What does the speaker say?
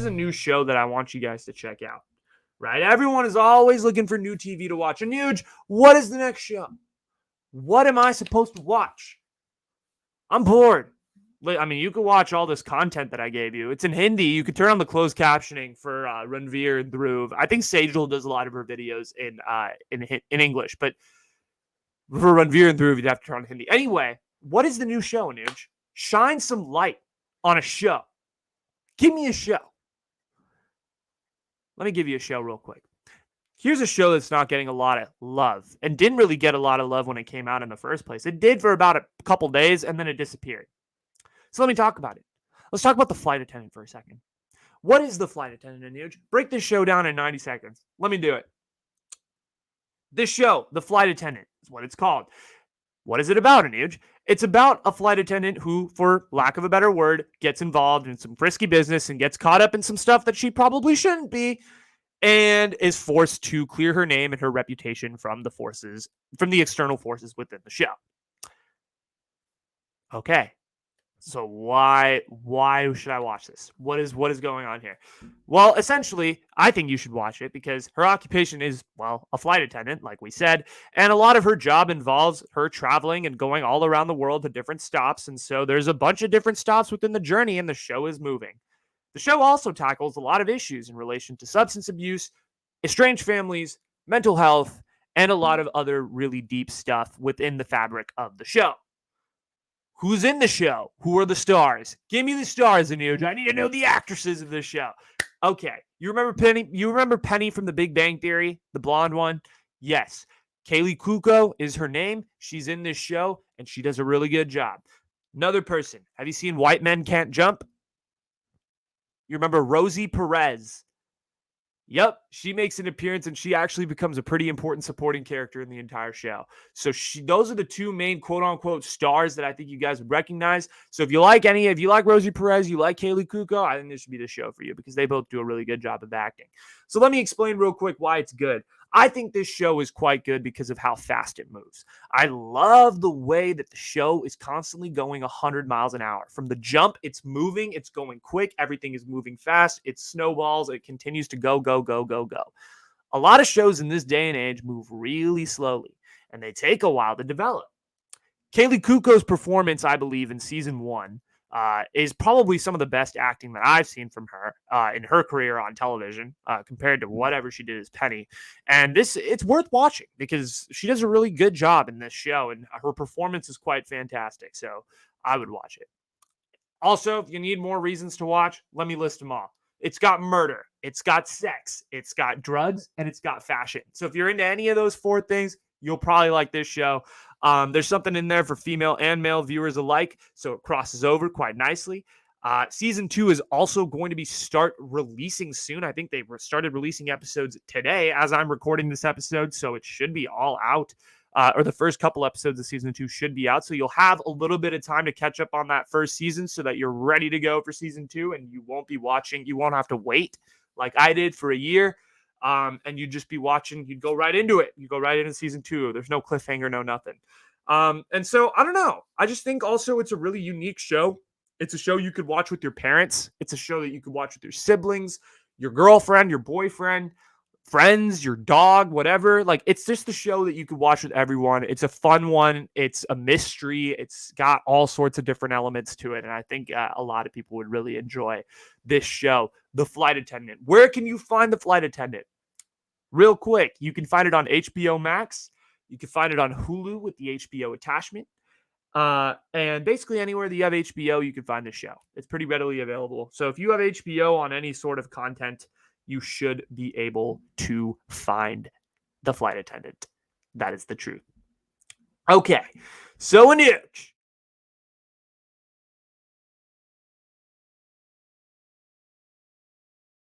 is a new show that I want you guys to check out, right? Everyone is always looking for new TV to watch. Anuj, what is the next show? What am I supposed to watch? I'm bored. I mean, you could watch all this content that I gave you. It's in Hindi. You could turn on the closed captioning for Ranveer and Dhruv. I think Sejal does a lot of her videos in English, but for Ranveer and Dhruv, you'd have to turn on Hindi. Anyway, what is the new show, Anuj? Shine some light on a show. Give me a show. Let me give you a show real quick. Here's a show that's not getting a lot of love and didn't really get a lot of love when it came out in the first place. It did for about a couple days and then it disappeared. So let me talk about it. Let's talk about The Flight Attendant for a second. What is The Flight Attendant, Anuj? Break this show down in 90 seconds. Let me do it. This show, The Flight Attendant, is what it's called. What is it about, Anuj? It's about a flight attendant who, for lack of a better word, gets involved in some frisky business and gets caught up in some stuff that she probably shouldn't be, and is forced to clear her name and her reputation from the external forces within the show. Okay. So why should I watch this? What is going on here? Well, essentially, I think you should watch it because her occupation is, well, a flight attendant, like we said, and a lot of her job involves her traveling and going all around the world to different stops, and so there's a bunch of different stops within the journey, and the show is moving. The show also tackles a lot of issues in relation to substance abuse, estranged families, mental health, and a lot of other really deep stuff within the fabric of the show. Who's in the show? Who are the stars? Give me the stars, Anuj. I need to know the actresses of this show. Okay. You remember Penny? You remember Penny from The Big Bang Theory? The blonde one? Yes. Kaylee Kuko is her name. She's in this show, and she does a really good job. Another person. Have you seen White Men Can't Jump? You remember Rosie Perez? Yep, she makes an appearance and she actually becomes a pretty important supporting character in the entire show. So those are the two main quote-unquote stars that I think you guys would recognize. So if you like Rosie Perez, you like Kaylee Kuko, I think this should be the show for you because they both do a really good job of acting. So let me explain real quick why it's good. I think this show is quite good because of how fast it moves. I love the way that the show is constantly going 100 miles an hour. From the jump, it's moving, it's going quick, everything is moving fast, it snowballs, it continues to go, go, go, go, go. A lot of shows in this day and age move really slowly, and they take a while to develop. Kaylee Kuko's performance, I believe, in season 1 is probably some of the best acting that I've seen from her in her career on television compared to whatever she did as Penny. And it's worth watching because she does a really good job in this show and her performance is quite fantastic. So I would watch it. Also, if you need more reasons to watch, let me list them all. It's got murder, it's got sex, it's got drugs, and it's got fashion. So if you're into any of those 4 things, you'll probably like this show. There's something in there for female and male viewers alike, so it crosses over quite nicely. Season 2 is also going to start releasing soon. I think they started releasing episodes today as I'm recording this episode, so it should be all out. Or the first couple episodes of season 2 should be out, so you'll have a little bit of time to catch up on that first season so that you're ready to go for season 2 and you won't have to wait like I did for a year. And you'd just be watching, you'd go right into it. You go right into season 2. There's no cliffhanger, no nothing. And so I don't know. I just think also it's a really unique show. It's a show you could watch with your parents. It's a show that you could watch with your siblings, your girlfriend, your boyfriend, friends, your dog, whatever. Like, it's just a show that you could watch with everyone. It's a fun one. It's a mystery. It's got all sorts of different elements to it. And I think a lot of people would really enjoy this show, The Flight Attendant. Where can you find The Flight Attendant? Real quick, you can find it on HBO Max. You can find it on Hulu with the HBO attachment. And basically anywhere that you have HBO, you can find the show. It's pretty readily available. So if you have HBO on any sort of content, you should be able to find The Flight Attendant. That is the truth. Okay, so Anuj,